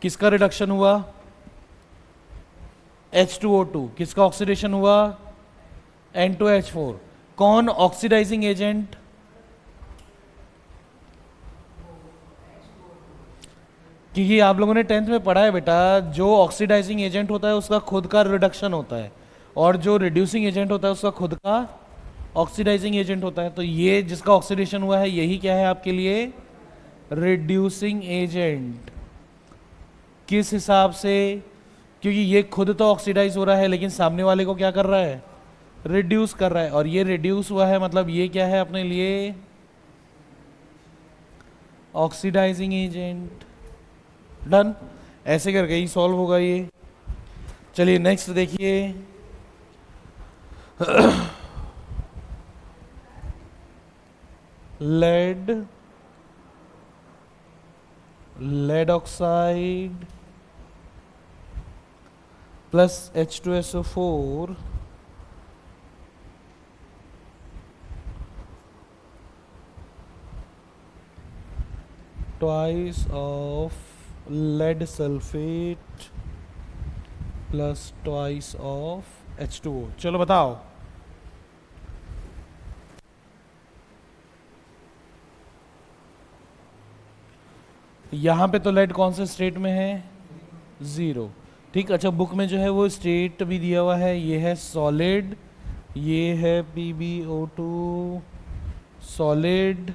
किसका रिडक्शन हुआ? H2O2। किसका ऑक्सीडेशन हुआ? N2H4। कौन ऑक्सीडाइजिंग एजेंट? क्योंकि आप लोगों ने 10th में पढ़ा है बेटा, जो ऑक्सीडाइजिंग एजेंट होता है उसका खुद का रिडक्शन होता है, और जो रिड्यूसिंग एजेंट होता है उसका खुद का ऑक्सीडाइजिंग एजेंट होता है। तो ये जिसका ऑक्सीडेशन हुआ है यही क्या है आपके लिए? Reducing agent. किस हिसाब से? क्योंकि ये खुद तो ऑक्सीडाइज हो रहा है लेकिन सामने वाले को क्या कर रहा है? रिड्यूस कर रहा है, और ये रिड्यूस हुआ है मतलब ये क्या है अपने लिए? Oxidising agent. डन। ऐसे करके ही सॉल्व होगा ये। चलिए नेक्स्ट देखिए। Lead oxide plus H2SO4 twice of lead sulfate प्लस twice of H2O। चलो बताओ। यहां पे तो लेड कौन से स्टेट में है? 0। ठीक। अच्छा, बुक में जो है वो स्टेट भी दिया हुआ है, ये है सॉलिड, ये है PbO2 सॉलिड,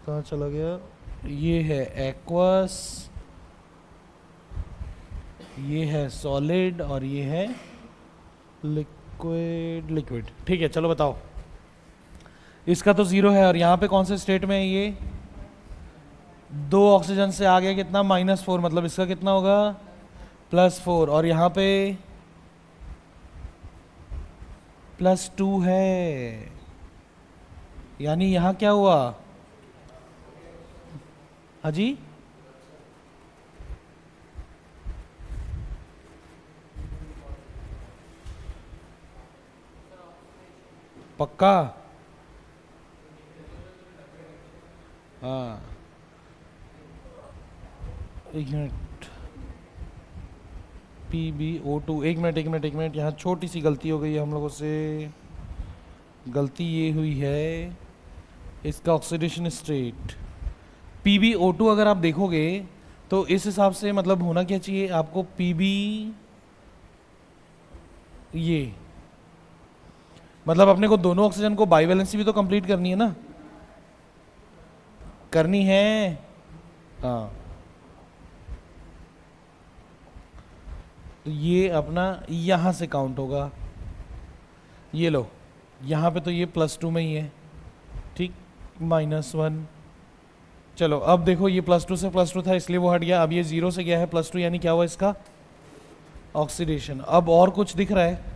कहाँ चला गया? ये है एक्वस, ये है सॉलिड, और ये है लिक्विड। ठीक है, चलो बताओ। इसका तो 0 है, और यहाँ पे कौन से स्टेट में है ये? 2 ऑक्सीजन से आगे कितना? -4, मतलब इसका कितना होगा? +4, और यहाँ पे +2 है, यानी यहाँ क्या हुआ? हाँ जी, पक्का? हाँ, एक मिनट। PbO2, एक मिनट, यहाँ छोटी सी गलती हो गई है हम लोगों से। गलती ये हुई है, इसका ऑक्सीडेशन स्टेट PbO2 अगर आप देखोगे तो इस हिसाब से मतलब होना क्या चाहिए आपको? Pb, ये मतलब अपने को दोनों ऑक्सीजन को बाइवेलेंसी भी तो कंप्लीट करनी है ना? करनी है। हाँ, तो ये अपना यहाँ से काउंट होगा। ये लो, यहाँ पे तो ये +2 में ही है। ठीक, -1। चलो अब देखो, ये +2 से +2 था इसलिए वो हट गया, अब ये 0 से गया है +2, यानी क्या हुआ इसका? ऑक्सीडेशन। अब और कुछ दिख रहा है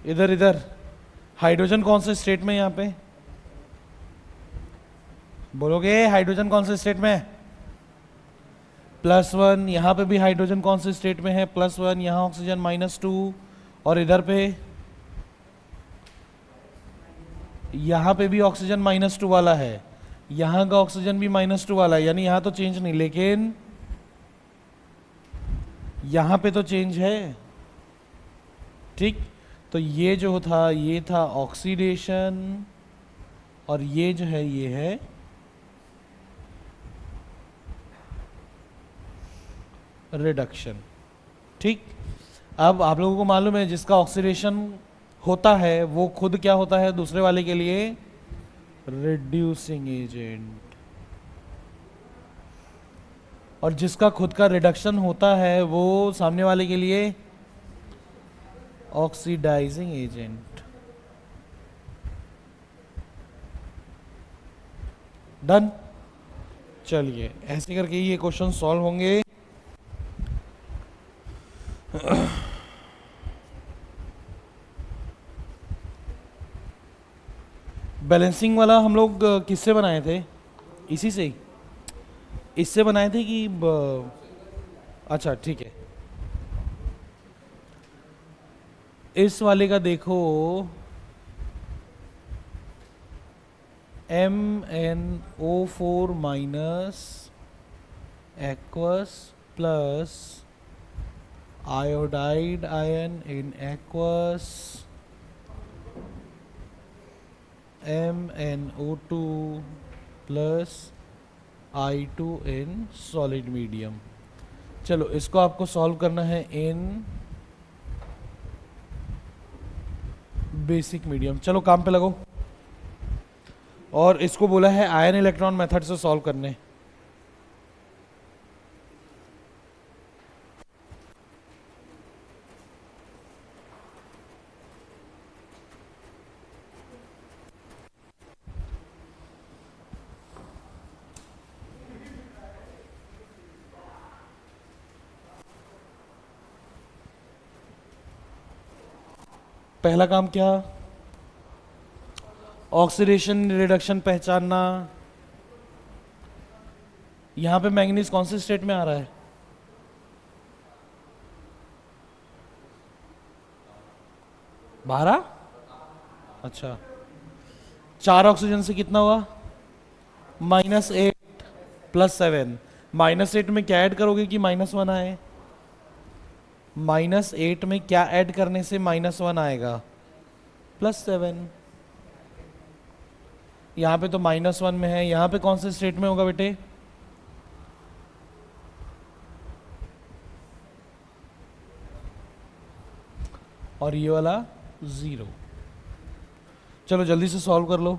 इधर इधर? हाइड्रोजन कौन से स्टेट में? यहाँ पे बोलोगे हाइड्रोजन कौन से स्टेट में है? +1। यहाँ पे भी हाइड्रोजन कौन से स्टेट में है? +1। यहाँ ऑक्सीजन -2, और इधर पे यहाँ पे भी ऑक्सीजन -2 वाला है, यहाँ का ऑक्सीजन भी -2 वाला है, यानी यहाँ तो चेंज नहीं, लेकिन यहाँ पे तो चेंज है। ठीक, तो ये जो था ये था ऑक्सीडेशन, और ये जो है ये है रिडक्शन। ठीक, अब आप लोगों को मालूम है जिसका ऑक्सीडेशन होता है वो खुद क्या होता है दूसरे वाले के लिए? Reducing agent. और जिसका खुद का रिडक्शन होता है वो सामने वाले के लिए ऑक्सीडाइजिंग एजेंट। डन। चलिए ऐसे करके ये क्वेश्चन सॉल्व होंगे। बैलेंसिंग वाला हम लोग किससे बनाए थे? इसी से ही, इससे बनाए थे कि अच्छा ठीक है। इस वाले का देखो, MnO4 - aqueous plus iodide ion in aqueous MnO2 plus I2 in solid medium. चलो इसको आपको सॉल्व करना है इन बेसिक मीडियम। चलो काम पे लगो। और इसको बोला है आयन इलेक्ट्रॉन मेथड से सॉल्व करने। पहला काम क्या, ऑक्सीडेशन रिडक्शन पहचानना। यहां पे मैंगनीज कौन से स्टेट में आ रहा है? 12। अच्छा, 4 ऑक्सीजन से कितना हुआ? -8 +7। -8 में क्या ऐड करोगे कि -1 आए? -8 में क्या ऐड करने से -1 आएगा? +7। यहाँ पे तो -1 में है, यहाँ पे कौन से स्टेट में होगा बेटे? और ये वाला 0। चलो जल्दी से सॉल्व कर लो।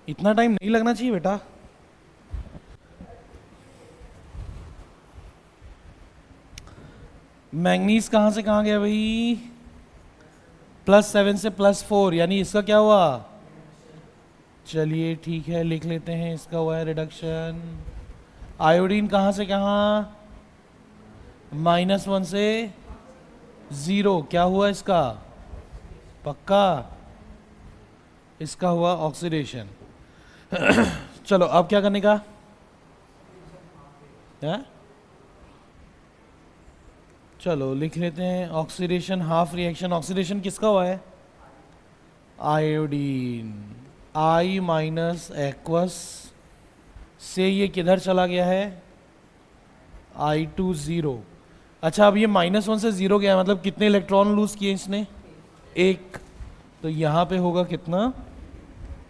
इतना टाइम नहीं लगना चाहिए बेटा। मैंगनीज कहाँ से कहाँ गया भाई? +7 से +4, यानी इसका क्या हुआ? चलिए ठीक है, लिख लेते हैं, इसका हुआ है रिडक्शन। आयोडीन कहाँ से कहाँ? -1 से 0, क्या हुआ इसका? पक्का इसका हुआ ऑक्सीडेशन। चलो अब क्या करने का है? चलो लिख लेते हैं ऑक्सीडेशन हाफ रिएक्शन। ऑक्सीडेशन किसका हुआ है? आयोडीन। I माइनस एक्वस से ये किधर चला गया है? I2 0। अच्छा अब ये -1 से 0 गया, मतलब कितने इलेक्ट्रॉन लूज किए इसने? एक। तो यहाँ पे होगा कितना?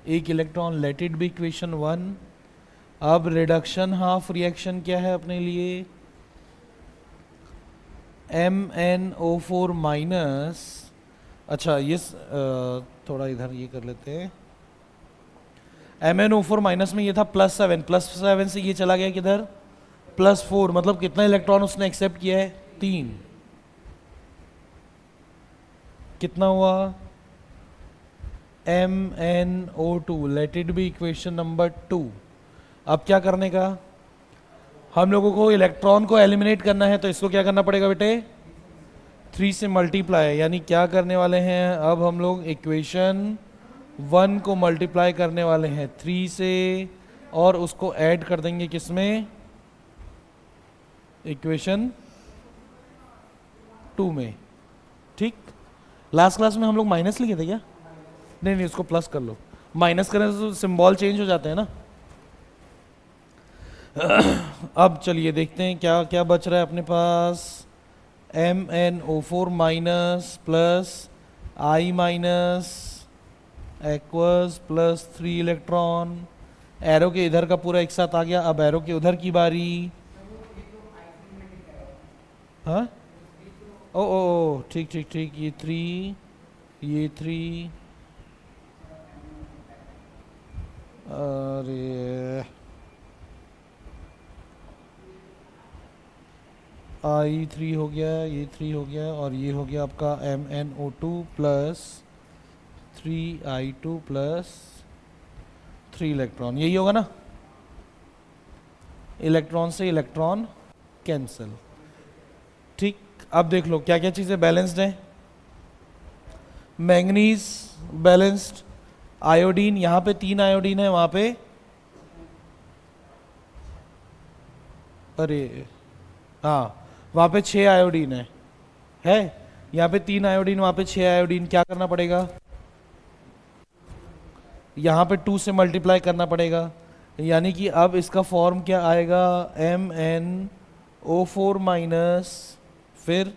एक electron. Let it be equation 1। अब रिडक्शन हाफ रिएक्शन क्या है अपने लिए? MnO4 माइनस, अच्छा ये थोड़ा इधर ये कर लेते हैं। MnO4 माइनस में ये था +7, +7 से ये चला गया किधर? +4, मतलब कितना इलेक्ट्रॉन उसने एक्सेप्ट किया है? 3। कितना हुआ? MnO2। Late it be equation number 2। अब क्या करने का? हम लोगों को इलेक्ट्रॉन को एलिमिनेट करना है, तो इसको क्या करना पड़ेगा बेटे? 3 से मल्टीप्लाई, यानी क्या करने वाले हैं अब हम लोग? इक्वेशन 1 को मल्टीप्लाई करने वाले हैं 3 से, और उसको ऐड कर देंगे किसमें? इक्वेशन 2 में। ठीक। लास्ट क्लास में हम लोग माइनस लिखे थे क्या? नहीं, उसको प्लस कर लो। माइनस करने से तो सिंबल चेंज हो जाते हैं ना। अब चलिए देखते हैं क्या क्या बच रहा है अपने पास। MnO4 minus plus I minus aqueous plus 3 electron. Arrow के इधर का पूरा एक साथ आ गया। अब एरो के उधर की बारी। हाँ, ओ ठीक ठीक ठीक, ये 3, ये 3, अरे I3 हो गया, ये 3 हो गया, और ये हो गया आपका MnO2 plus 3I2 plus 3 electron. यही होगा ना? इलेक्ट्रॉन से इलेक्ट्रॉन कैंसिल। ठीक। अब देख लो क्या क्या चीज़ें बैलेंस्ड हैं। Manganese balanced. आयोडीन, यहाँ पे 3 आयोडीन है, वहाँ पे अरे हाँ, वहाँ पे 6 आयोडीन है। यहाँ पे 3 आयोडीन, वहाँ पे 6 आयोडीन। क्या करना पड़ेगा? यहाँ पे 2 से मल्टीप्लाई करना पड़ेगा, यानी कि अब इसका फॉर्म क्या आएगा? MnO4 माइनस, फिर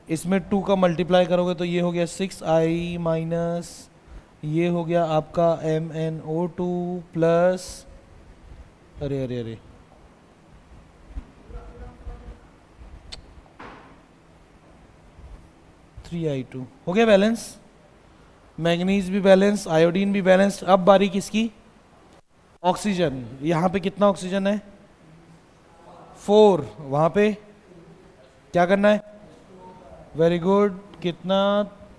इसमें 2 का मल्टीप्लाई करोगे तो ये हो गया 6I माइनस, ये हो गया आपका MnO2 प्लस, अरे अरे अरे, I2 हो गया बैलेंस। मैंगनीज भी बैलेंस, आयोडीन भी बैलेंस। अब बारी किसकी? ऑक्सीजन। यहाँ पे कितना ऑक्सीजन है? 4। वहाँ पे क्या करना है? Very good. कितना?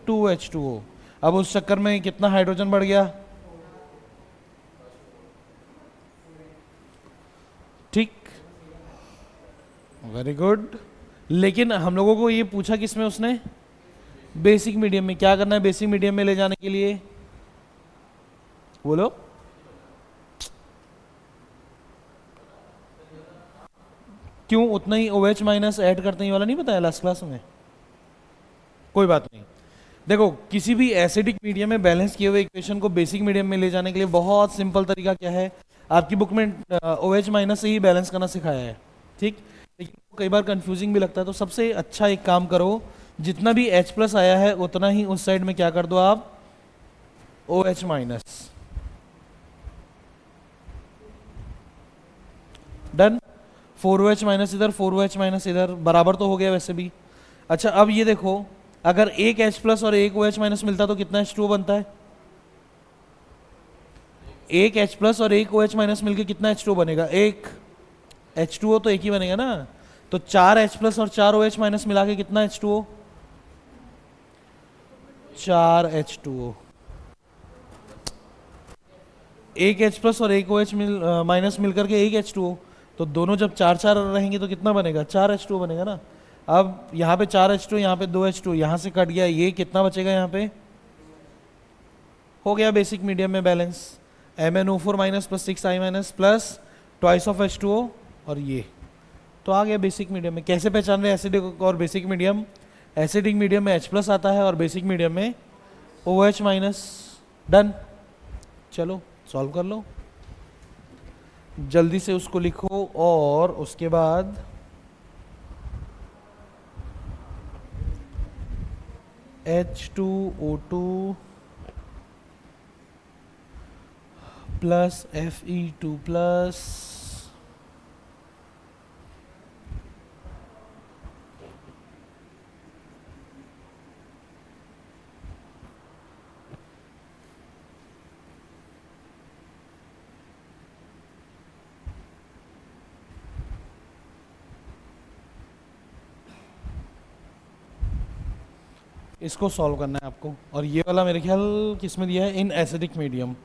2H2O। अब उस चक्कर में कितना हाइड्रोजन बढ़ गया? ठीक, वेरी गुड। लेकिन हम लोगों को ये पूछा किसमें उसने? बेसिक मीडियम में। क्या करना है बेसिक मीडियम में ले जाने के लिए? बोलो। क्यों? उतना ही OH माइनस ऐड करते ही वाला नहीं बताया लास्ट क्लास में? कोई बात नहीं। देखो, किसी भी एसिडिक मीडियम में बैलेंस किए हुए इक्वेशन को बेसिक मीडियम में ले जाने के लिए बहुत सिंपल तरीका क्या है? आपकी बुक में OH माइनस से ही बैलेंस करना सिखाया है। ठीक। लेकिन कई बार कंफ्यूजिंग भी लगता है, तो सबसे अच्छा एक काम करो, जितना भी H+ आया है उतना ही उस साइड में क्या कर दो आप? OH minus. Done. 4OH minus इधर, 4OH माइनस इधर, बराबर तो हो गया वैसे भी। अच्छा अब ये देखो, अगर एक H+ और एक OH माइनस मिलता तो कितना H2O बनता है? एक H प्लस और एक OH माइनस मिलके कितना H2O बनेगा? एक H2O तो एक ही बनेगा ना। तो 4H प्लस और 4OH माइनस मिला के कितना H2O? 4H2O। एक H प्लस और एक OH माइनस मिल करके एक H2O। तो दोनों जब चार चार रहेंगे तो कितना बनेगा? 4H2O बनेगा ना। अब यहाँ पे 4H2, यहाँ पे 2H2, यहाँ से कट गया, ये कितना बचेगा? यहाँ पे हो गया बेसिक मीडियम में balance. MnO4 minus plus 6I minus plus twice of H2O और ये तो आ गया बेसिक मीडियम में। कैसे पहचान रहे एसिडिक और बेसिक मीडियम? एसिडिक मीडियम में H प्लस आता है और बेसिक मीडियम में OH माइनस। डन। चलो सॉल्व कर लो जल्दी से, उसको लिखो और उसके बाद H2O2 प्लस Fe2 प्लस इसको सॉल्व करना है आपको। और ये वाला मेरे ख्याल किस में दिया है? In acidic medium.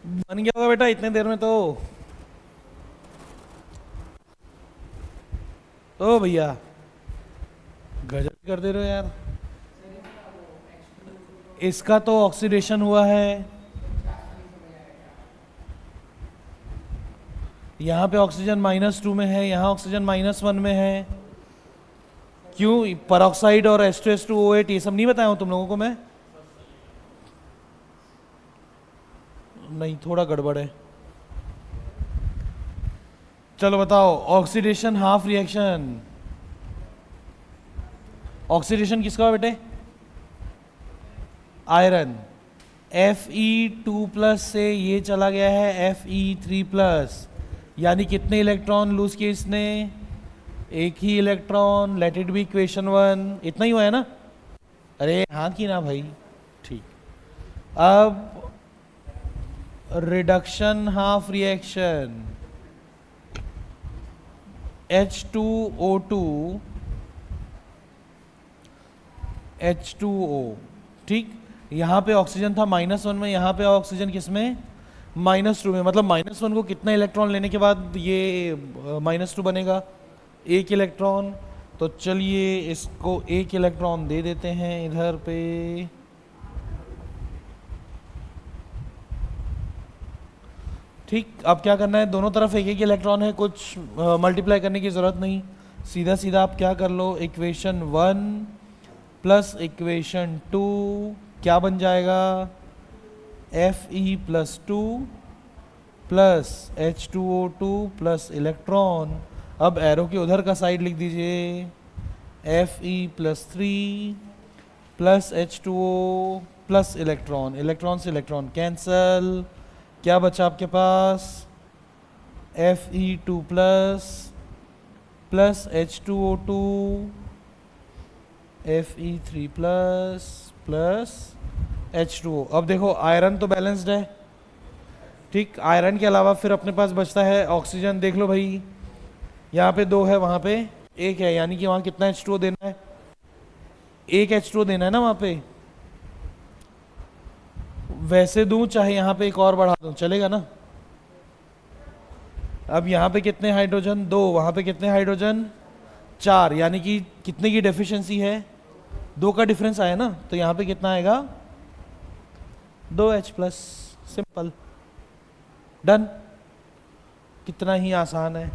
बन गया होगा बेटा इतने देर में तो भैया गजब कर दे रहे हो यार। इसका तो ऑक्सीडेशन हुआ है, यहाँ पे ऑक्सीजन -2 में है, यहाँ ऑक्सीजन -1 में है। क्यों? परऑक्साइड और H2SO8 ये सब नहीं बताया हूँ तुम लोगों को मैं? नहीं, थोड़ा गड़बड़ है। चलो बताओ, ऑक्सीडेशन हाफ रिएक्शन। ऑक्सीडेशन किसका हुआ बेटे? आयरन। Fe2+ से ये चला गया है Fe3+, यानी कितने इलेक्ट्रॉन लूज किए इसने? एक ही electron. Let it be equation 1। इतना ही हुआ है ना? अरे हाँ की ना भाई, ठीक। अब reduction half reaction, H2O2 H2O, ठीक। यहाँ पे ऑक्सीजन था -1 में, यहाँ पे ऑक्सीजन किस में? -2 में। मतलब -1 को कितना इलेक्ट्रॉन लेने के बाद ये -2 बनेगा? एक इलेक्ट्रॉन। तो चलिए इसको एक इलेक्ट्रॉन दे देते हैं इधर पे। ठीक, अब क्या करना है? दोनों तरफ एक एक इलेक्ट्रॉन है, कुछ मल्टीप्लाई करने की ज़रूरत नहीं। सीधा सीधा आप क्या कर लो, इक्वेशन 1 प्लस इक्वेशन 2 क्या बन जाएगा? Fe+2 plus H2O2 plus electron. अब एरो के उधर का साइड लिख दीजिए, Fe+3 plus H2O plus electron. Electron से इलेक्ट्रॉन कैंसल, क्या बचा आपके पास? Fe2 plus H2O2 Fe3 plus H2O। अब देखो आयरन तो बैलेंस्ड है, ठीक। आयरन के अलावा फिर अपने पास बचता है ऑक्सीजन। देख लो भाई, यहाँ पे 2 है, वहाँ पे 1 है, यानी कि वहाँ कितना H2O देना है? 1 H2O देना है ना वहाँ पे। वैसे दूं चाहे यहाँ पे एक और बढ़ा दूं, चलेगा ना? अब यहाँ पे कितने हाइड्रोजन? 2। वहाँ पे कितने हाइड्रोजन? 4। यानी कि कितने की डेफिशिएंसी है? 2 का डिफरेंस आया ना, तो यहाँ पे कितना आएगा? 2H+। Simple, done. कितना ही आसान है।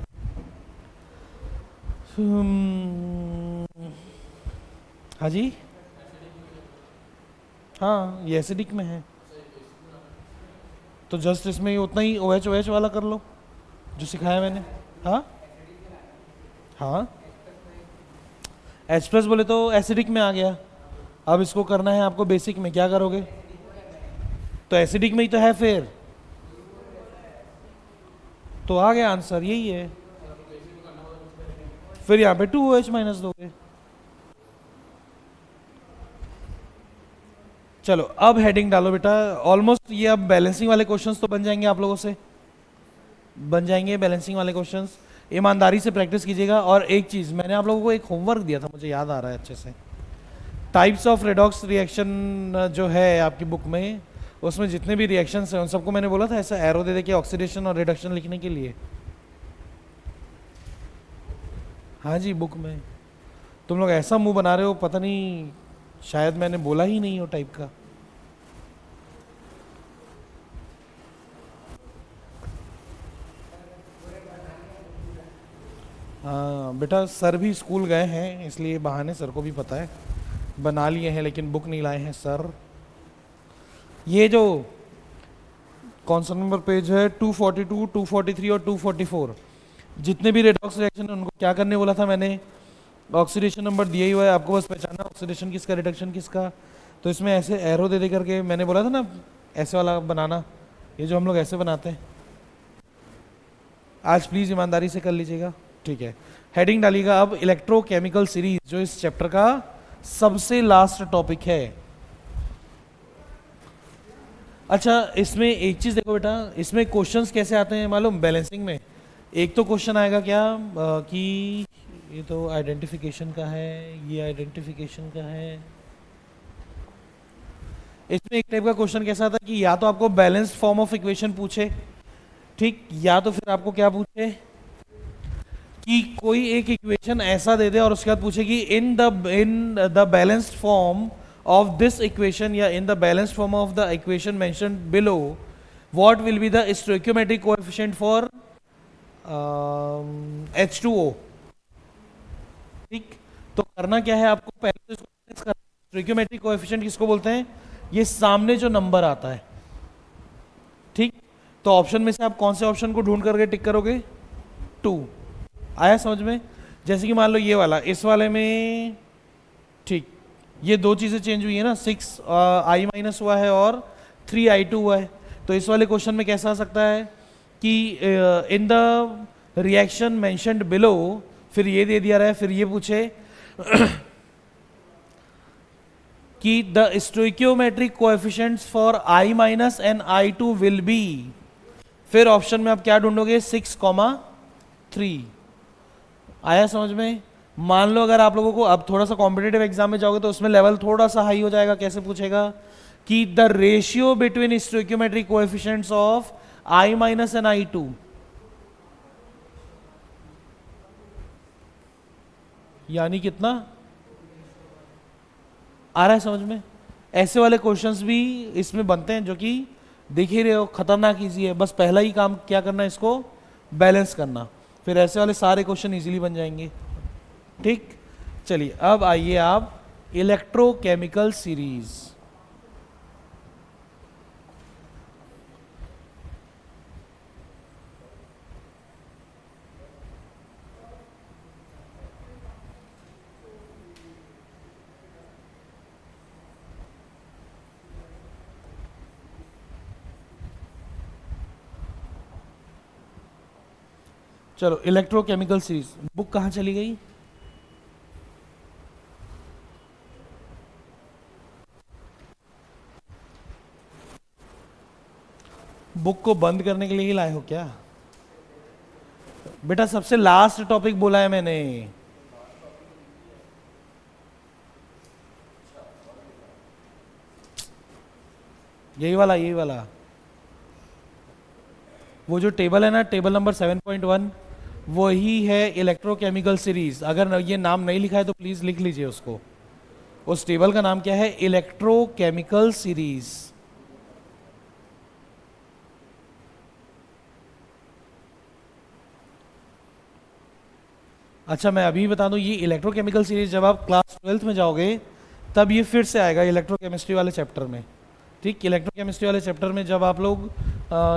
हाँ जी, हाँ ये एसिडिक में है, तो जस्ट इसमें उतना ही OH वाला कर लो जो सिखाया मैंने। हाँ हाँ, H+ बोले तो एसिडिक में आ गया। अब इसको करना है आपको बेसिक में, क्या करोगे? तो एसिडिक में ही तो है, फिर तो आ गया आंसर, यही है। फिर यहाँ पे 2OH- दोगे। चलो अब हेडिंग डालो बेटा। ऑलमोस्ट ये अब बैलेंसिंग वाले क्वेश्चंस तो बन जाएंगे, आप लोगों से बन जाएंगे बैलेंसिंग वाले क्वेश्चंस। ईमानदारी से प्रैक्टिस कीजिएगा। और एक चीज़ मैंने आप लोगों को एक होमवर्क दिया था, मुझे याद आ रहा है अच्छे से। टाइप्स ऑफ रेडॉक्स रिएक्शन जो है आपकी बुक में, उसमें जितने भी रिएक्शंस हैं उन सबको मैंने बोला था ऐसा एरो दे दे के ऑक्सीडेशन और रिडक्शन लिखने के लिए। हाँ जी, बुक में। तुम लोग ऐसा मुंह बना रहे हो, पता नहीं शायद मैंने बोला ही नहीं हो टाइप का। हाँ बेटा, सर भी स्कूल गए हैं, इसलिए बहाने सर को भी पता है, बना लिए हैं, लेकिन बुक नहीं लाए हैं सर। ये जो कौन सा नंबर पेज है? 242, 243 और 244, जितने भी रेडॉक्स रिएक्शन है उनको क्या करने बोला था मैंने? ऑक्सीडेशन नंबर दिया ही हुआ है, आपको बस पहचानना ऑक्सीडेशन किसका, रिडक्शन किसका। तो इसमें ऐसे एरो दे दे करके मैंने बोला था ना ऐसे वाला बनाना, ये जो हम लोग ऐसे बनाते हैं। आज प्लीज़ ईमानदारी से कर लीजिएगा, ठीक है। हेडिंग डालिएगा अब, इलेक्ट्रोकेमिकल सीरीज, जो इस चैप्टर का सबसे लास्ट टॉपिक है। अच्छा, इसमें एक चीज़ देखो बेटा, इसमें क्वेश्चंस कैसे आते हैं मालूम? बैलेंसिंग में एक तो क्वेश्चन आएगा क्या कि ये तो आइडेंटिफिकेशन का है, ये आइडेंटिफिकेशन का है, इसमें एक टाइप का क्वेश्चन कैसा था कि या तो आपको बैलेंस्ड फॉर्म ऑफ इक्वेशन पूछे, ठीक, या तो फिर आपको क्या पूछे कि कोई एक इक्वेशन ऐसा दे दे और उसके बाद पूछे कि in the balanced form of this equation या in the balanced form of the equation mentioned below what will be the stoichiometric coefficient for H2O। ठीक, तो करना क्या है आपको, पहले तो इसको balance करना है। स्टोइकियोमेट्रिक कोएफिशिएंट किसको बोलते हैं, ये सामने जो नंबर आता है, ठीक। तो ऑप्शन में से आप कौन से ऑप्शन को ढूंढ करके टिक करोगे, 2। आया समझ में। जैसे कि मान लो ये वाला, इस वाले में, ठीक, ये दो चीजें चेंज हुई है ना, 6 i माइनस हुआ है और 3i2 हुआ है। तो इस वाले क्वेश्चन में कैसा आ सकता है कि in the reaction mentioned below, फिर ये दे दिया रहा है, फिर ये पूछे कि the stoichiometric coefficients for i minus and i2 will be, फिर ऑप्शन में आप क्या ढूंढोगे, 6,3। आया समझ में। मान लो अगर आप लोगों को अब थोड़ा सा कॉम्पिटेटिव एग्जाम में जाओगे तो उसमें लेवल थोड़ा सा हाई हो जाएगा। कैसे पूछेगा कि the ratio between stoichiometric coefficients of i minus and i2, यानी कितना आ रहा है समझ में। ऐसे वाले क्वेश्चंस भी इसमें बनते हैं जो कि देख ही रहे हो, खतरनाक इजी है। बस पहला ही काम क्या करना है, इसको बैलेंस करना, फिर ऐसे वाले सारे क्वेश्चन इजीली बन जाएंगे। ठीक, चलिए अब आइए आप इलेक्ट्रोकेमिकल सीरीज। चलो इलेक्ट्रोकेमिकल सीरीज बुक कहाँ चली गई, बुक को बंद करने के लिए ही लाए हो क्या बेटा। सबसे लास्ट टॉपिक बोला है मैंने। यही वाला, यही वाला, वो जो टेबल है ना, टेबल नंबर 7.1, वही है इलेक्ट्रोकेमिकल सीरीज। अगर ये नाम नहीं लिखा है तो प्लीज लिख लीजिए उसको। उस टेबल का नाम क्या है, इलेक्ट्रोकेमिकल सीरीज। अच्छा मैं अभी बता दूं, ये इलेक्ट्रोकेमिकल सीरीज जब आप क्लास 12th में जाओगे तब ये फिर से आएगा इलेक्ट्रोकेमिस्ट्री वाले चैप्टर में। ठीक, इलेक्ट्रोकेमिस्ट्री वाले चैप्टर में जब आप लोग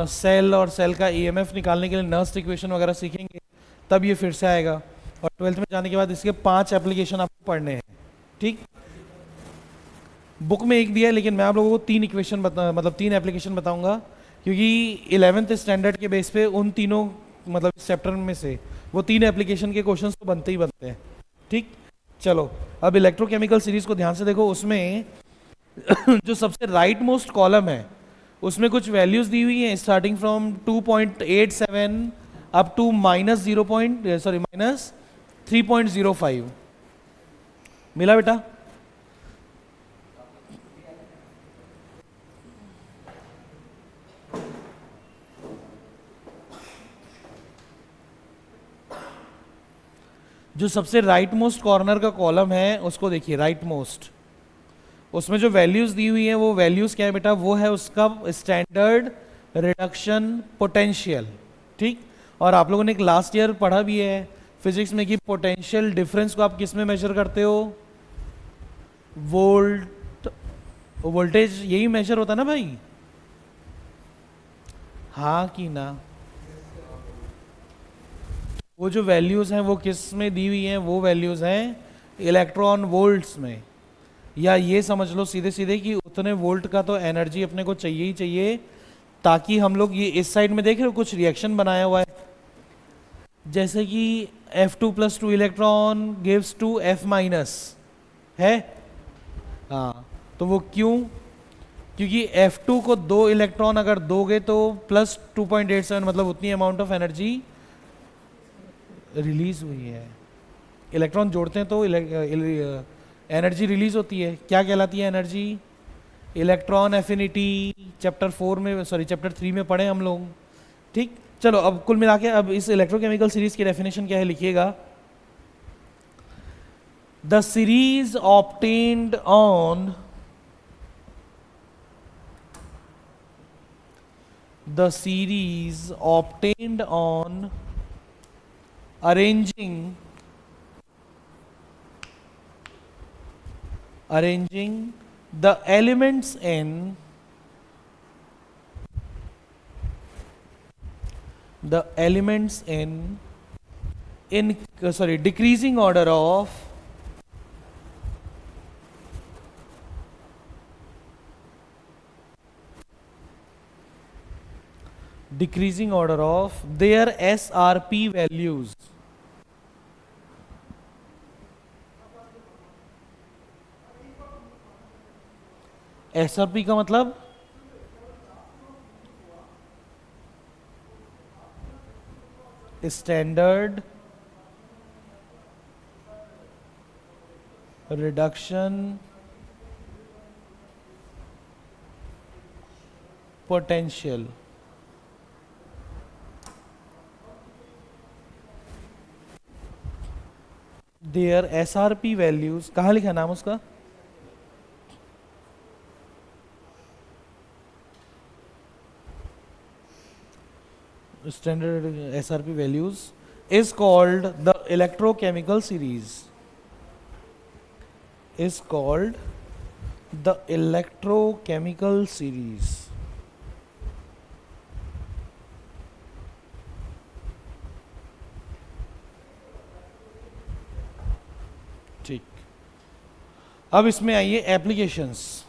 सेल और सेल का ईएमएफ निकालने के लिए नर्स्ट इक्वेशन वगैरह सीखेंगे तब ये फिर से आएगा। और 12th में जाने के बाद इसके 5 एप्लीकेशन आपको पढ़ने हैं। ठीक, बुक में एक दिया है लेकिन मैं आप लोगों को 3 इक्वेशन मतलब 3 एप्लीकेशन बताऊंगा, क्योंकि 11th स्टैंडर्ड के बेस पे उन तीनों मतलब इस चैप्टर में से वो 3 एप्लीकेशन के क्वेश्चंस तो बनते ही बनते हैं। ठीक, चलो अब इलेक्ट्रोकेमिकल सीरीज को ध्यान से देखो। उसमें जो सबसे राइट मोस्ट कॉलम है उसमें कुछ वैल्यूज दी हुई हैं starting from 2.87 up to minus 3.05। मिला बेटा। जो सबसे राइट मोस्ट कॉर्नर का कॉलम है उसको देखिए, राइट मोस्ट, उसमें जो वैल्यूज दी हुई है वो वैल्यूज क्या है बेटा, वो है उसका स्टैंडर्ड रिडक्शन पोटेंशियल। ठीक, और आप लोगों ने एक लास्ट ईयर पढ़ा भी है फिजिक्स में कि पोटेंशियल डिफरेंस को आप किस में मेजर करते हो, वोल्टेज यही मेजर होता है ना भाई, हाँ कि ना। वो जो वैल्यूज हैं वो किस में दी हुई हैं, वो वैल्यूज हैं इलेक्ट्रॉन वोल्ट्स में। या ये समझ लो सीधे सीधे कि उतने वोल्ट का तो एनर्जी अपने को चाहिए ही चाहिए, ताकि हम लोग ये इस साइड में देख रहे हो कुछ रिएक्शन बनाया हुआ है, जैसे कि F2+2 electron gives two F minus है। हाँ, तो वो क्यों, क्योंकि F2 को 2 इलेक्ट्रॉन अगर दोगे तो प्लस 2.87 मतलब उतनी अमाउंट ऑफ एनर्जी रिलीज हुई है। इलेक्ट्रॉन जोड़ते हैं तो एनर्जी रिलीज होती है। क्या कहलाती है एनर्जी, इलेक्ट्रॉन एफिनिटी चैप्टर 4 में, सॉरी चैप्टर 3 में पढ़े हम लोग। ठीक, चलो अब कुल मिला के अब इस इलेक्ट्रोकेमिकल सीरीज की डेफिनेशन क्या है लिखिएगा। The series obtained on the series obtained on arranging the elements in decreasing order of their SRP values। SRP का मतलब standard reduction potential. Their SRP values, कहाँ लिखा नाम उसका? Standard SRP values is called the electrochemical series, is called the electrochemical series। ठीक, अब इसमें आइए एप्लीकेशंस।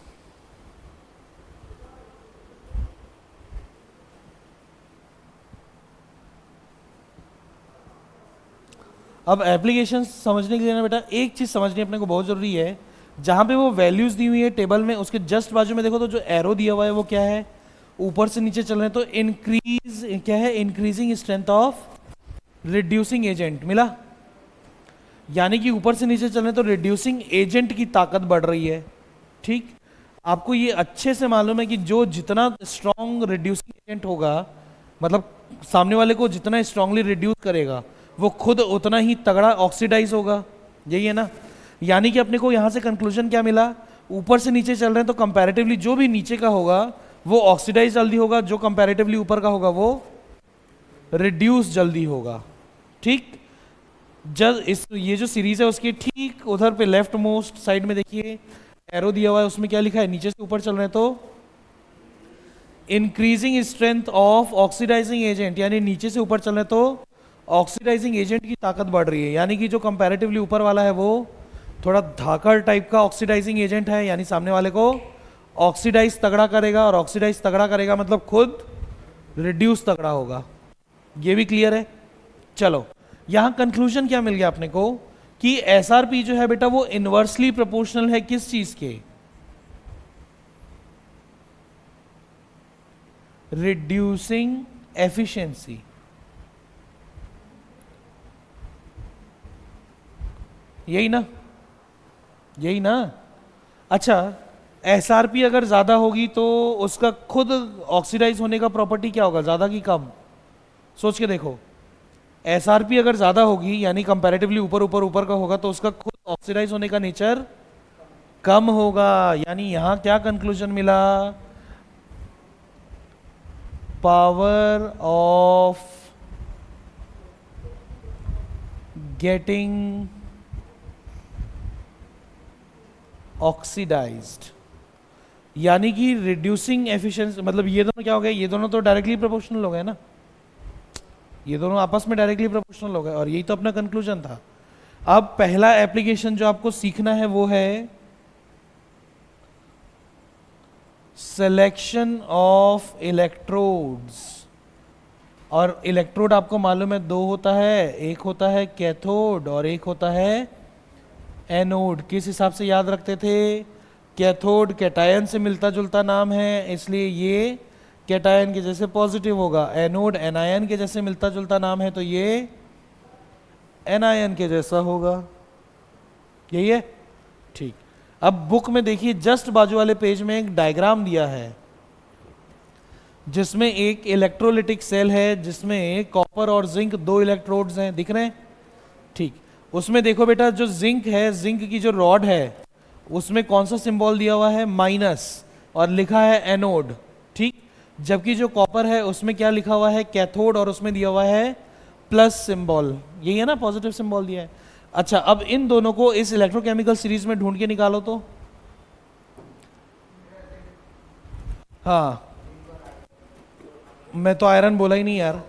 अब एप्लीकेशन समझने के लिए ना बेटा एक चीज समझनी अपने को बहुत जरूरी है। जहां पे वो वैल्यूज दी हुई है टेबल में, उसके जस्ट बाजू में देखो तो जो एरो दिया हुआ है वो क्या है? ऊपर से नीचे चल रहे हैं तो इंक्रीज क्या है? Increasing strength of reducing agent मिला, यानी कि ऊपर से नीचे चल रहे हैं तो रिड्यूसिंग एजेंट की ताकत बढ़ रही है। ठीक, आपको ये अच्छे से मालूम है कि जो जितना स्ट्रॉन्ग रिड्यूसिंग एजेंट होगा, मतलब सामने वाले को जितना स्ट्रांगली रिड्यूस करेगा, वो खुद उतना ही तगड़ा ऑक्सीडाइज होगा। यही है ना? यानी कि अपने को यहां से कंक्लूजन क्या मिला? ऊपर से नीचे चल रहे हैं तो कंपैरेटिवली जो भी नीचे का होगा वो ऑक्सीडाइज जल्दी होगा, जो कंपैरेटिवली ऊपर का होगा वो रिड्यूस जल्दी होगा। ठीक, जब इस ये जो सीरीज है उसके ठीक उधर पे लेफ्ट मोस्ट साइड में देखिए एरो दिया हुआ है, उसमें क्या लिखा है? नीचे से ऊपर चल रहे हैं तो increasing strength of oxidising agent, यानी नीचे से ऊपर चल रहे हैं तो ऑक्सीडाइजिंग एजेंट की ताकत बढ़ रही है। यानी कि जो कंपैरेटिवली ऊपर वाला है वो थोड़ा धाकड़ टाइप का ऑक्सीडाइजिंग एजेंट है, यानी सामने वाले को ऑक्सीडाइज तगड़ा करेगा, और ऑक्सीडाइज तगड़ा करेगा मतलब खुद रिड्यूस तगड़ा होगा। ये भी क्लियर है? चलो, यहां कंक्लूजन क्या मिल गया अपने को कि एसआरपी जो है बेटा वो इनवर्सली प्रोपोर्शनल है किस चीज के? Reducing efficiency. यही ना? यही ना? अच्छा, एसआरपी अगर ज्यादा होगी तो उसका खुद ऑक्सीडाइज होने का प्रॉपर्टी क्या होगा? ज्यादा की कम? सोच के देखो, एसआरपी अगर ज्यादा होगी यानी कंपैरेटिवली ऊपर ऊपर ऊपर का होगा तो उसका खुद ऑक्सीडाइज होने का नेचर कम होगा। यानी यहां क्या कंक्लूजन मिला? पावर ऑफ गेटिंग ऑक्सीडाइज्ड, यानी कि रिड्यूसिंग एफिशिएंसी, मतलब ये दोनों क्या हो गए? ये दोनों तो डायरेक्टली प्रोपोर्शनल हो गए ना, ये दोनों आपस में डायरेक्टली प्रोपोर्शनल हो गए, और यही तो अपना कंक्लूजन था। अब पहला एप्लीकेशन जो आपको सीखना है वो है सिलेक्शन ऑफ इलेक्ट्रोड्स। और इलेक्ट्रोड आपको मालूम है दो होता है, एक होता है कैथोड और एक होता है एनोड। किस हिसाब से याद रखते थे? कैथोड कैटायन से मिलता जुलता नाम है, इसलिए ये कैटायन के जैसे पॉजिटिव होगा। एनोड एनायन के जैसे मिलता जुलता नाम है तो ये एनायन के जैसा होगा। यही है? ठीक। अब बुक में देखिए जस्ट बाजू वाले पेज में एक डायग्राम दिया है जिसमें एक इलेक्ट्रोलिटिक सेल है जिसमें कॉपर और जिंक दो इलेक्ट्रोड्स हैं, दिख रहे हैं? ठीक। उसमें देखो बेटा, जो जिंक है, जिंक की जो रॉड है उसमें कौन सा सिंबल दिया हुआ है? माइनस, और लिखा है एनोड। ठीक। जबकि जो कॉपर है उसमें क्या लिखा हुआ है? कैथोड, और उसमें दिया हुआ है प्लस सिंबल। यही है ना, पॉजिटिव सिंबल दिया है। अच्छा, अब इन दोनों को इस इलेक्ट्रोकेमिकल सीरीज में ढूंढ के निकालो तो। हाँ, मैं तो आयरन बोला ही नहीं यार।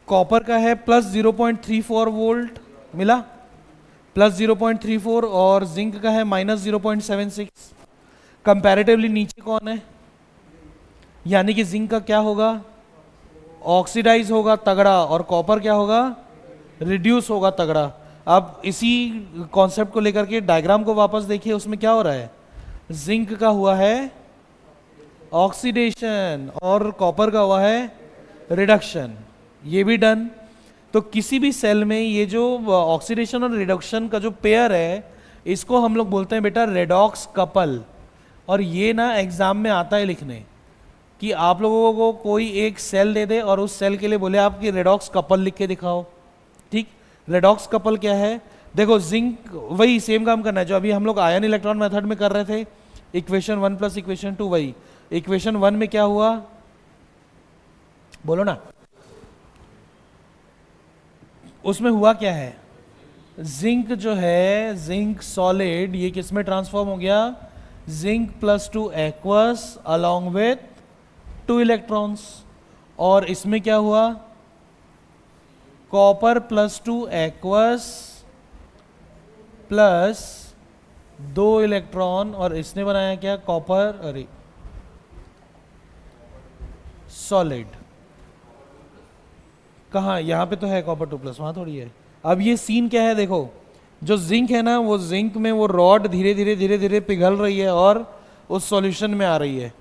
कॉपर का है प्लस 0.34 वोल्ट, मिला? प्लस 0.34, और जिंक का है माइनस 0.76। कंपैरेटिवली नीचे कौन है? यानी कि जिंक का क्या होगा? ऑक्सीडाइज होगा तगड़ा, और कॉपर क्या होगा? रिड्यूस होगा तगड़ा। अब इसी कॉन्सेप्ट को लेकर के डायग्राम को वापस देखिए, उसमें क्या हो रहा है? जिंक का हुआ है ऑक्सीडेशन और कॉपर का हुआ है रिडक्शन। ये भी डन। तो किसी भी सेल में ये जो ऑक्सीडेशन और रिडक्शन का जो पेयर है, इसको हम लोग बोलते हैं बेटा रेडॉक्स कपल। और ये ना एग्जाम में आता है लिखने, कि आप लोगों को कोई एक सेल दे दे और उस सेल के लिए बोले आपकी रेडॉक्स कपल लिख के दिखाओ। ठीक। रेडॉक्स कपल क्या है? देखो, जिंक वही सेम काम करना है जो अभी हम लोग आयन इलेक्ट्रॉन मेथड में कर रहे थे। इक्वेशन 1 प्लस इक्वेशन 2, वही। इक्वेशन 1 में क्या हुआ? बोलो ना। उसमें हुआ क्या है? जिंक जो है, जिंक सॉलिड, ये किस में ट्रांसफॉर्म हो गया? Zinc plus two aqueous along with 2 electrons. और इसमें क्या हुआ? Copper plus two aqueous plus 2 electron, और इसने बनाया क्या? कॉपर, अरे सॉलिड। कहाँ? यहाँ पे तो है कॉपर 2+, वहाँ थोड़ी है। अब ये सीन क्या है देखो, जो जिंक है ना, वो जिंक में वो रॉड धीरे धीरे धीरे धीरे पिघल रही है और उस सॉल्यूशन में आ रही है।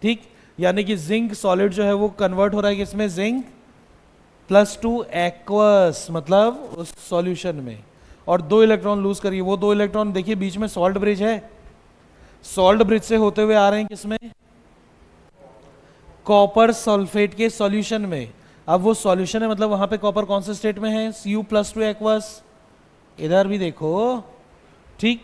ठीक। यानी कि जिंक सॉलिड जो है वो कन्वर्ट हो रहा है किसमें? जिंक प्लस टू एक्वस, मतलब उस सॉल्यूशन में। और 2 इलेक्ट्रॉन लूज करिए। वो 2 इलेक्ट्रॉन देखिए बीच में सॉल्ट ब्रिज है, सॉल्ट ब्रिज से होते हुए आ रहे हैं किसमें? कॉपर सल्फेट के सॉल्यूशन में। अब वो सॉल्यूशन है, मतलब वहां पे कॉपर कौन से स्टेट में है? Cu+2 aqueous. इधर भी देखो। ठीक।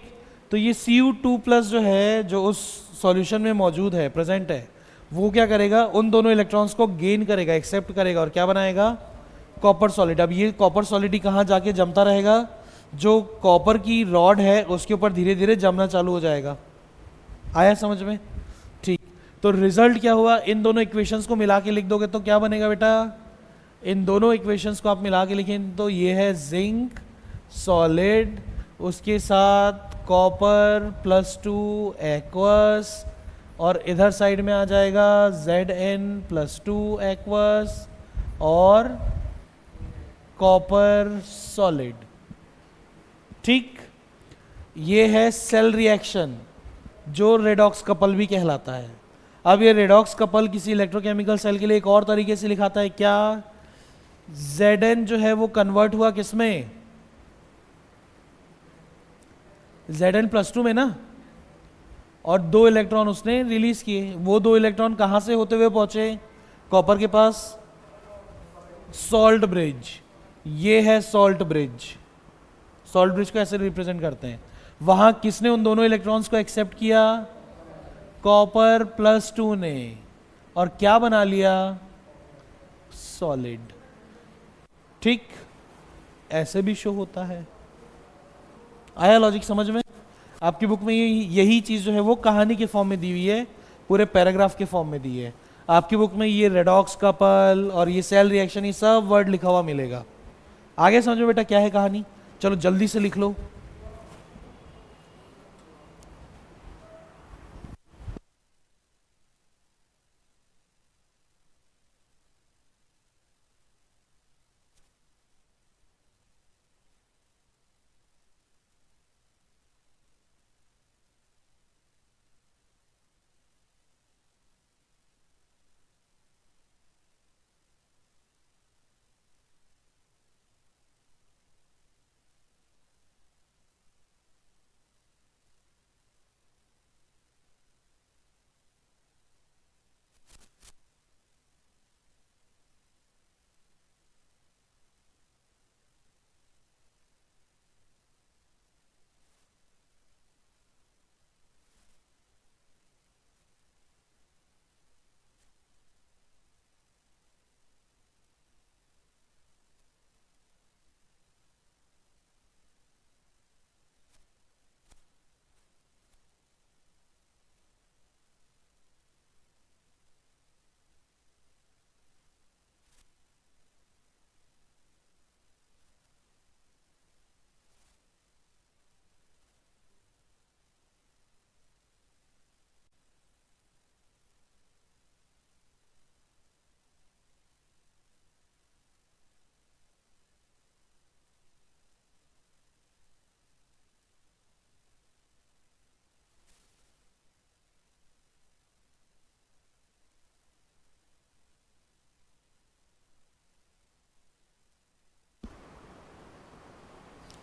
तो ये Cu2+ जो है, जो उस सॉल्यूशन में मौजूद है, प्रेजेंट है, वो क्या करेगा? उन दोनों इलेक्ट्रॉन्स को गेन करेगा, एक्सेप्ट करेगा, और क्या बनाएगा? Copper solid. अब ये कॉपर सॉलिड ही कहाँ जाके जमता रहेगा? जो कॉपर की रॉड है उसके ऊपर धीरे धीरे जमना चालू हो जाएगा। आया समझ में? ठीक। तो रिजल्ट क्या हुआ? इन दोनों इक्वेशंस को मिला के लिख दोगे तो क्या बनेगा बेटा? इन दोनों इक्वेशंस को आप मिला के लिखें तो ये है जिंक सॉलिड, उसके साथ कॉपर +2 एक्वस, और इधर साइड में आ जाएगा Zn+2 एक्वस और कॉपर सॉलिड। ठीक। ये है सेल रिएक्शन, जो रेडॉक्स कपल भी कहलाता है। अब ये रेडॉक्स कपल किसी इलेक्ट्रोकेमिकल सेल के लिए एक और तरीके से लिखाता है, क्या? Zn जो है वो कन्वर्ट हुआ किसमें? Zn+2 में ना, और 2 इलेक्ट्रॉन उसने रिलीज किए। वो 2 इलेक्ट्रॉन कहां से होते हुए पहुंचे? कॉपर के पास सॉल्ट ब्रिज। ये है सॉल्ट ब्रिज। सॉल्ट ब्रिज को ऐसे रिप्रेजेंट करते हैं। वहां किसने उन दोनों इलेक्ट्रॉन्स को एक्सेप्ट किया? कॉपर+2 ने, और क्या बना लिया? सॉलिड। ठीक। ऐसे भी शो होता है। आया लॉजिक समझ में? आपकी बुक में यही चीज जो है वो कहानी के फॉर्म में दी हुई है, पूरे पैराग्राफ के फॉर्म में दी है। आपकी बुक में ये रेडॉक्स कपल और ये सेल रिएक्शन, ये सब वर्ड लिखा हुआ मिलेगा। आगे समझो बेटा क्या है कहानी। चलो जल्दी से लिख लो।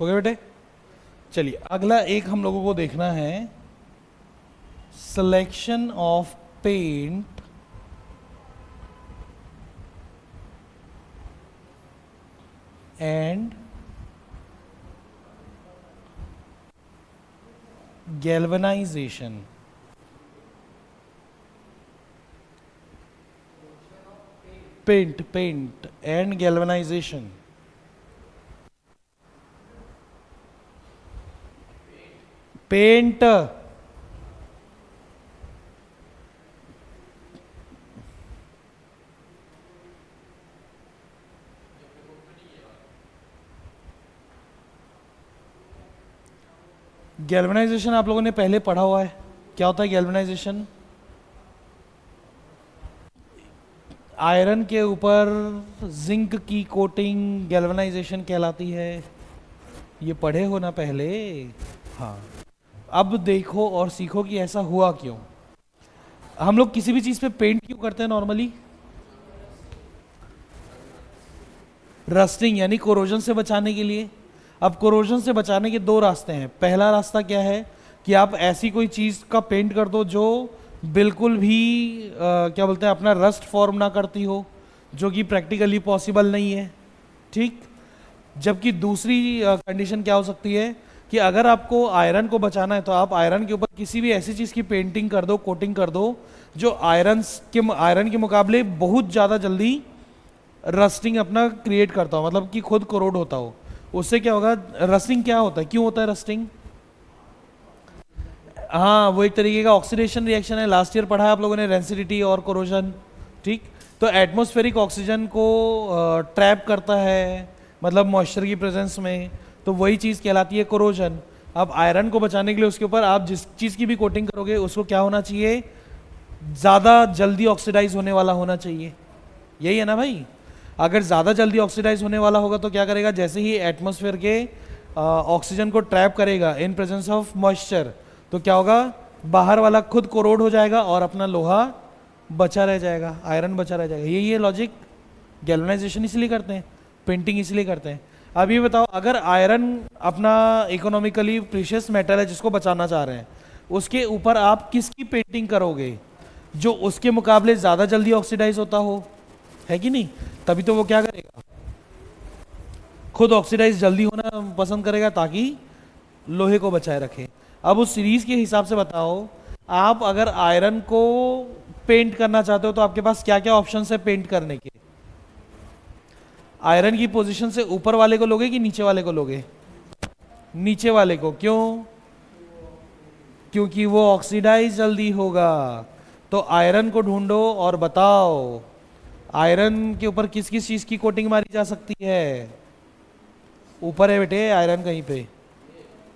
हो गया बेटे। चलिए अगला एक हम लोगों को देखना है, selection of paint and galvanisation. Paint and galvanisation. Paint galvanisation आप लोगों ने पहले पढ़ा हुआ है। क्या होता है गैल्वेनाइजेशन? आयरन के ऊपर जिंक की कोटिंग गैल्वेनाइजेशन कहलाती है। ये पढ़े हो ना पहले? हाँ। अब देखो और सीखो कि ऐसा हुआ क्यों। हम लोग किसी भी चीज पे पेंट क्यों करते हैं नॉर्मली? रस्टिंग यानी कोरोजन से बचाने के लिए। अब कोरोजन से बचाने के दो रास्ते हैं। पहला रास्ता क्या है कि आप ऐसी कोई चीज का पेंट कर दो जो बिल्कुल भी क्या बोलते हैं अपना रस्ट फॉर्म ना करती हो, जो कि प्रैक्टिकली पॉसिबल नहीं है। ठीक। जबकि दूसरी कंडीशन क्या हो सकती है कि अगर आपको आयरन को बचाना है तो आप आयरन के ऊपर किसी भी ऐसी चीज की पेंटिंग कर दो, कोटिंग कर दो, जो आयरन के मुकाबले बहुत ज़्यादा जल्दी रस्टिंग अपना क्रिएट करता हो, मतलब कि खुद कोरोड होता हो। उससे क्या होगा? रस्टिंग क्या होता है, क्यों होता है रस्टिंग? हाँ, वो एक तरीके का ऑक्सीडेशन रिएक्शन है। लास्ट ईयर पढ़ा है आप लोगों ने, रेंसिडिटी और कोरोजन। ठीक। तो एटमॉस्फेरिक ऑक्सीजन को ट्रैप करता है, मतलब मॉइस्चर की प्रेजेंस में, तो वही चीज़ कहलाती है कोरोजन। अब आयरन को बचाने के लिए उसके ऊपर आप जिस चीज़ की भी कोटिंग करोगे उसको क्या होना चाहिए? ज़्यादा जल्दी ऑक्सीडाइज होने वाला होना चाहिए। यही है ना भाई? अगर ज़्यादा जल्दी ऑक्सीडाइज होने वाला होगा तो क्या करेगा? जैसे ही एटमॉस्फेयर के ऑक्सीजन को ट्रैप करेगा इन प्रेजेंस ऑफ मॉइस्चर, तो क्या होगा? बाहर वाला खुद कोरोड हो जाएगा और अपना लोहा बचा रह जाएगा, आयरन बचा रह जाएगा। यही है लॉजिक। गैल्वेनाइजेशन इसलिए करते हैं, पेंटिंग इसलिए करते हैं। अब ये बताओ, अगर आयरन अपना इकोनॉमिकली प्रीशियस मेटल है जिसको बचाना चाह रहे हैं, उसके ऊपर आप किसकी पेंटिंग करोगे जो उसके मुकाबले ज़्यादा जल्दी ऑक्सीडाइज होता हो? है कि नहीं? तभी तो वो क्या करेगा? खुद ऑक्सीडाइज जल्दी होना पसंद करेगा ताकि लोहे को बचाए रखे। अब उस सीरीज के हिसाब से बताओ, आप अगर आयरन को पेंट करना चाहते हो तो आपके पास क्या क्या ऑप्शन है पेंट करने के? आयरन की पोजीशन से ऊपर वाले को लोगे कि नीचे वाले को लोगे? नीचे वाले को। क्यों? क्योंकि वो ऑक्सीडाइज जल्दी होगा। तो आयरन को ढूंढो और बताओ आयरन के ऊपर किस किस चीज की कोटिंग मारी जा सकती है? ऊपर है बेटे आयरन कहीं पे।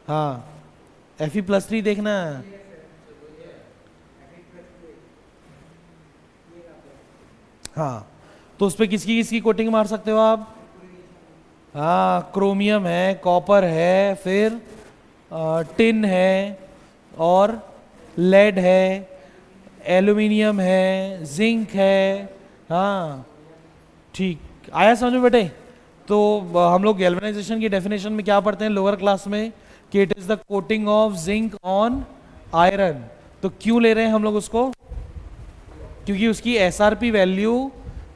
हाँ, Fe+3 देखना। हाँ, तो उस पर किसकी किसकी कोटिंग मार सकते हो आप? हाँ, क्रोमियम है, कॉपर है, फिर टिन है, और लेड है, एल्यूमिनियम है, जिंक है। हाँ, ठीक। आया समझ में बेटे? तो हम लोग गैल्वेनाइजेशन की डेफिनेशन में क्या पढ़ते हैं लोअर क्लास में कि it is the coating of zinc on iron. तो क्यों ले रहे हैं हम लोग उसको? क्योंकि उसकी एसआरपी वैल्यू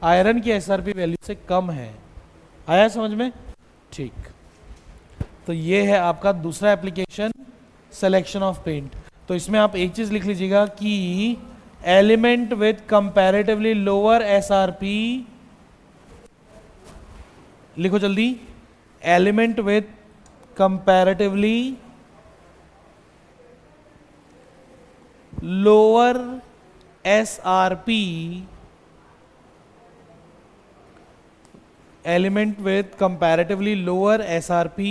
आयरन की एसआरपी वैल्यू से कम है। आया समझ में? ठीक। तो ये है आपका दूसरा एप्लीकेशन, सिलेक्शन ऑफ पेंट। तो इसमें आप एक चीज लिख लीजिएगा कि element with comparatively lower SRP, लिखो जल्दी, element with comparatively lower SRP, element with comparatively lower SRP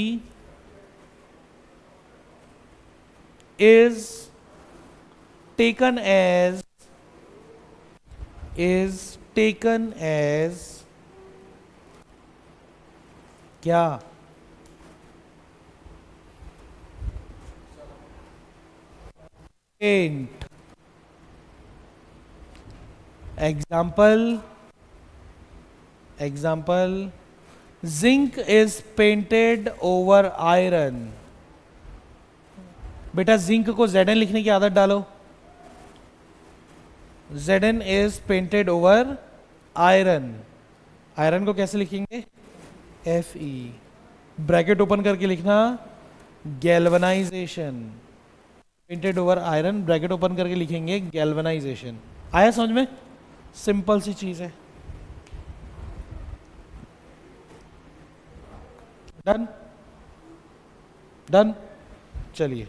is taken as क्या? Paint. Example zinc is painted over iron. बेटा जिंक को Zn लिखने की आदत डालो। Zn is painted over iron. Iron को कैसे लिखेंगे? Fe। ब्रैकेट ओपन करके लिखना galvanisation. Painted over iron, bracket open करके लिखेंगे गैल्वनाइजेशन। आया समझ में? सिंपल सी चीज है। Done done. चलिए,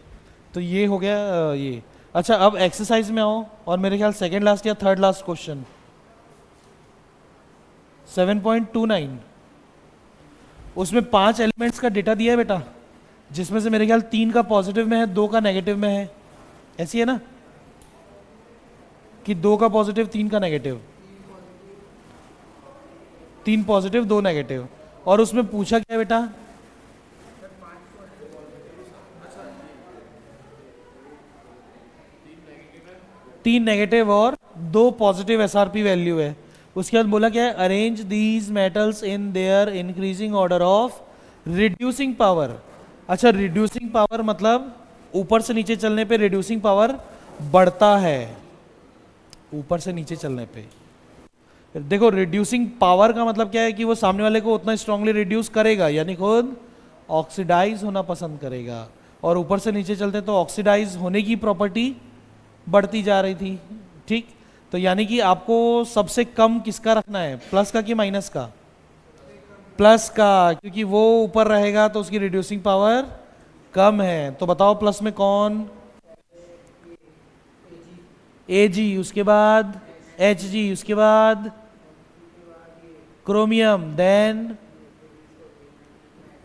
तो ये हो गया ये। अच्छा, अब एक्सरसाइज में आओ, और मेरे ख्याल सेकेंड लास्ट या थर्ड लास्ट क्वेश्चन 7.29। उसमें 5 एलिमेंट्स का डेटा दिया है बेटा, जिसमें से मेरे ख्याल 3 का पॉजिटिव में है, 2 का नेगेटिव में है। ऐसी है ना कि 2 का पॉजिटिव 3 का नेगेटिव, 3 पॉजिटिव 2 नेगेटिव। और उसमें पूछा क्या बेटा? 3 नेगेटिव और 2 पॉजिटिव एसआरपी वैल्यू है। उसके बाद बोला क्या है? Arrange these metals in their increasing order of reducing power. अच्छा, रिड्यूसिंग पावर मतलब ऊपर से नीचे चलने पे रिड्यूसिंग पावर बढ़ता है। ऊपर से नीचे चलने पे देखो, रिड्यूसिंग पावर का मतलब क्या है कि वो सामने वाले को उतना स्ट्रांगली रिड्यूस करेगा, यानी खुद ऑक्सीडाइज होना पसंद करेगा। और ऊपर से नीचे चलते तो ऑक्सीडाइज होने की प्रॉपर्टी बढ़ती जा रही थी। ठीक, तो यानी कि आपको सबसे कम किसका रखना है? प्लस का कि माइनस का? प्लस का, क्योंकि वो ऊपर रहेगा तो उसकी रिड्यूसिंग पावर कम है। तो बताओ प्लस में कौन? Ag, उसके बाद Hg, उसके बाद क्रोमियम, देन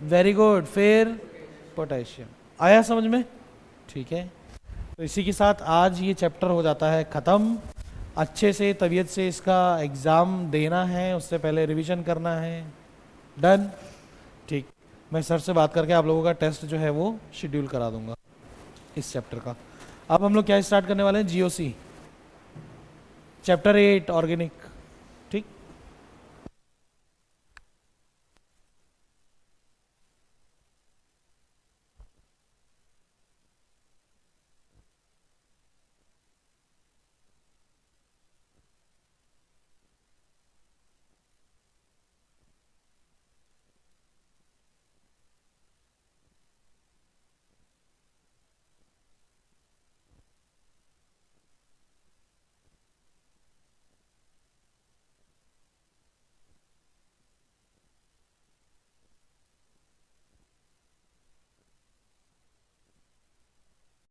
वेरी गुड, फिर पोटेशियम। आया समझ में? ठीक है, तो इसी के साथ आज ये चैप्टर हो जाता है ख़त्म। अच्छे से तबीयत से इसका एग्ज़ाम देना है, उससे पहले रिवीजन करना है। डन? ठीक, मैं सर से बात करके आप लोगों का टेस्ट जो है वो शेड्यूल करा दूंगा इस चैप्टर का। अब हम लोग क्या स्टार्ट करने वाले हैं? GOC chapter 8 organic.